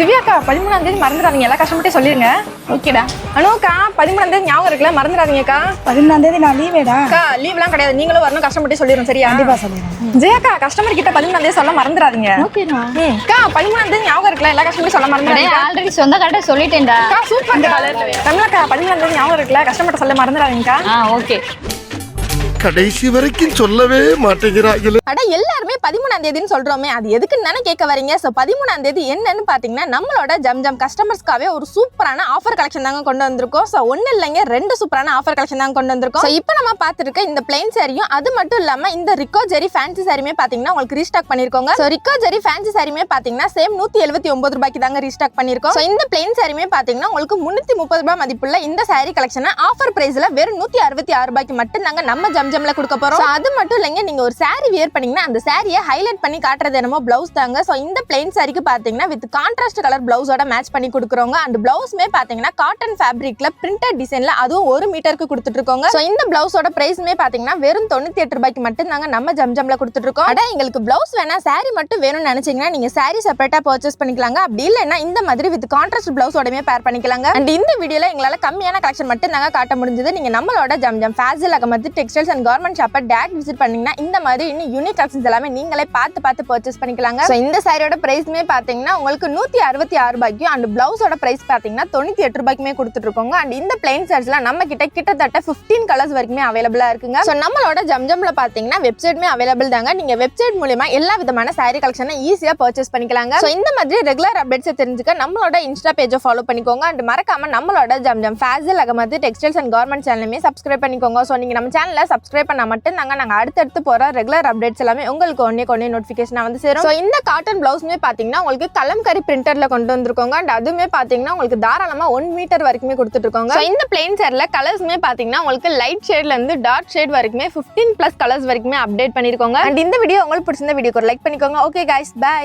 திவ்யாக்கா 13ஆம் தேதி மறந்துடாதீங்க, எல்லா கஷ்டப்பட்டு சொல்லிருங்க. ஓகேடா. அனுக்கா 13ஆம் தேதி ஞாபகம் இருக்குல்ல, மறந்துடாதீங்கக்கா. 13ஆம் தேதி நான் லீவேடா. அக்கா லீவ்லாம் கிடையாது, நீங்களும் வரணும், கஷ்டப்பட்டு சொல்லிடுறோம் சரியா? கண்டிப்பா சொல்லிடுறேன். ஜெயாக்கா கஸ்டமர் கிட்ட 13ஆம் தேதி சொல்ல மறந்துடாதீங்க. ஓகேடா. அக்கா 13ஆம் தேதி ஞாபகம் இருக்குல்ல, எல்லா கஷ்டப்பட்டு சொல்ல மறந்துடாதீங்க. ஆல்ரெடி சொந்த கரெக்டா சொல்லிட்டேன்டா. அக்கா சூப்பர் தமிழக்கா 13ஆம் தேதி ஞாபகம் இருக்குல்ல, கஷ்டப்பட்டு சொல்ல மறந்துடாதீங்கக்கா. ஓகே. கடைசி வரைக்கும் சொல்லவே மாட்டேங்கிறாங்களே. அட எல்லாருமே 13ஆம் தேதின்னு சொல்றோமே, அது எதுக்குன்னு தானே கேட்க வரீங்க. ஸோ 13ஆம் தேதி என்னன்னு பார்த்தீங்கன்னா நம்மளோட ஜம் கஸ்டமர்ஸ்க்காகவே ஒரு சூப்பரான ஆஃபர் கலெக்ஷன் தாங்க கொண்டு வந்திருக்கோம். ஸோ ஒன்றும் இல்லைங்க, 2 சூப்பரான ஆஃபர் கலெக்ஷன் தாங்க கொண்டு வந்திருக்கோம். ஸோ இப்போ நம்ம பார்த்துருக்க இந்த பிளைன் சாரியும் அது மட்டும் இல்லாமல் இந்த ரிக்கோ ஜெரி ஃபேன்சி சாரியுமே பார்த்தீங்கன்னா உங்களுக்கு ரீஸ்டாக் பண்ணியிருக்கோங்க. ஸோ ரிக்கோ ஜெரி ஃபேன்சி சாரியுமே பார்த்தீங்கன்னா சேம் 179 ரூபாய்க்கு தாங்க ரீஸ்டாக் பண்ணியிருக்கோம். ஸோ இந்த பிளைன் சாரியுமே பார்த்தீங்கன்னா உங்களுக்கு 330 ரூபாய் மதிப்புள்ள இந்த சாரி கலெக்ஷனை ஆஃபர் பிரைஸ்ல வெறும் 166 ரூபாய்க்கு மட்டும் தாங்க நம்ம ஜம்ல கொடுக்க போறோம். அது மட்டும் இல்லைங்க, நீங்க ஒரு சாரி வியர் பண்ணீங்கன்னா அந்த சாரியை ஹைலைட் பண்ணி காட்டுறது என்னமோ பிளவுஸ் தாங்க. ஸோ இந்த பிளைன் சாரிக்கு பாத்தீங்கன்னா வித் கான்ட்ராஸ்ட் கலர் பிளவுஸோட மேட்ச் பண்ணி கொடுக்குறோங்க. அந்த பிளவுஸ்மே பாத்தீங்கன்னா காட்டன் ஃபேப்ரிக்ல பிரிண்டட் டிசைன்ல அதுவும் 1 மீட்டருக்கு கொடுத்துட்டு இருக்கோங்க. ஸோ இந்த பிளவுஸோட பிரைஸ்மே பாத்தீங்கன்னா வெறும் 98 ரூபாய்க்கு மட்டும் தாங்க நம்ம ஜம்ல கொடுத்துட்டு இருக்கோம். அட எங்களுக்கு பிளவுஸ் வேணா சாரி மட்டும் வேணும்னு நினைச்சீங்கன்னா நீங்க சாரி செப்பரேட்டா பர்ச்சேஸ் பண்ணிக்கலாங்க. அப்படி இல்லைன்னா இந்த மாதிரி வித் கான்ட்ராஸ்ட் பிளவுஸோடமே பேர் பண்ணிக்கலாங்க. அண்ட் இந்த வீடியோல எங்களால கம்மியான கலெக்ஷன் மட்டும் தாங்க காட்ட முடிஞ்சது. நீங்க நம்மளோட Jam Fasil Ahamed textiles and garment ஷாப்பை டேரக்ட் விசிட் பண்ணீங்கன்னா இந்த மாதிரி இன்னும் யூனிக் கலெக்ஷன்ஸ் எல்லாமே நீங்களே பார்த்து பர்ச்சேஸ் பண்ணிக்கலாங்க. ஸோ இந்த சாரியோட பிரைஸ்மே பாத்தீங்கன்னா உங்களுக்கு 166 ரூபாய்க்கு அண்ட் பிளவுஸோட பிரைஸ் பாத்தீங்கன்னா 98 ரூபாய்க்குமே கொடுத்துட்டு இருக்கோங்க. அண்ட் இந்த பிளைன் சாரீஸ்லாம் நம்ம கிட்டத்தட்ட 15 கலர்ஸ் வரைக்குமே அவைலபிளா இருக்குங்க. ஸோ நம்மளோட ஜம்ல பாத்தீங்கன்னா வெப்சைட்மே அவைலபிள் தாங்க. நீங்க வெப்சைட் மூலமா எல்லா விதமான சாரி கலெக்ஷனை ஈஸியா பர்ச்சேஸ் பண்ணிக்கலாங்க. ஸோ இந்த மாதிரி ரெகுலர் அப்டேட்ஸ் தெரிஞ்சுக்க நம்மளோட இன்ஸ்டா பேஜை ஃபாலோ பண்ணிக்கோங்க. அண்ட் மறக்காம நம்மளோட Jam Fasil Ahamed textiles and garment சேனலுமே சப்ஸ்கிரைப் பண்ணிக்கோங்க. ஸோ நீங்க நம்ம சேனலை சப்ஸ்கிரைப் பண்ணா மட்டும் நாங்க அடுத்தடுத்து போற ரெகுலர் அப்டேட்ஸ் எல்லாமே உங்களுக்கு ஒன்னே நோட்டிஃபிகேஷனா வந்து சேரும். ஸோ இந்த காட்டன் பிளவுஸ்மே பாத்தீங்கன்னா உங்களுக்கு கலம்கரி பிரிண்டர்ல கொண்டு வந்திருக்கோங்க. அண்ட் அதுவுமே பாத்தீங்கன்னா உங்களுக்கு தாராளமா 1 மீட்டர் வரைக்குமே கொடுத்துட்டு இருக்கோங்க. ஸோ இந்த பிளைன் சாரில கலர்ஸ்மே பாத்தீங்கன்னா உங்களுக்கு லைட் ஷேட்ல இருந்து டார்க் ஷேட் வரைக்குமே 15+ கலர்ஸ் வரைக்குமே அப்டேட் பண்ணிருக்கோங்க. அண்ட் இந்த வீடியோ உங்களுக்கு பிடிச்சிருந்த வீடியோக்கு ஒரு லைக் பண்ணிக்கோங்க. Okay guys, by.